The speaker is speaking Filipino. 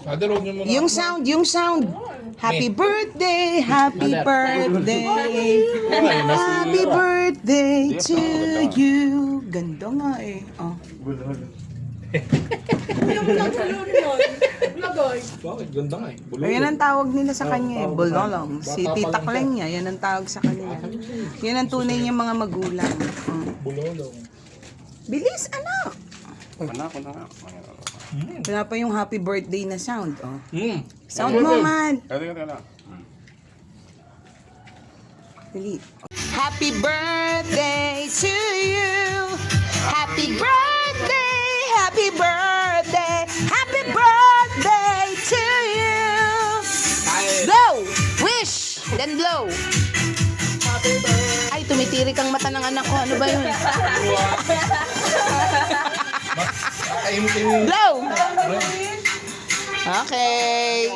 Father, huwag niyo muna. Yung sound. Happy birthday, happy birthday. Happy birthday to you. Ganda nga eh. Oh. Bakit? Ganda nga eh. Bulong. Ayan ang tawag nila sa kanya eh. Bulolong. Si Tita Kleng niya, yan ang tawag sa kanya. Yan ang tunay niyang mga magulang. Oh. Bulolong. Bilis, anak! Wala pa yung happy birthday na sound. Oh. Sound mo man. Dali. Happy birthday to you. Happy birthday, happy birthday, happy birthday to you. Blow, wish, then blow. Ay, tumitirik ang mata ng anak ko. Ano ba yun? Makaimtim. Blow. Okay.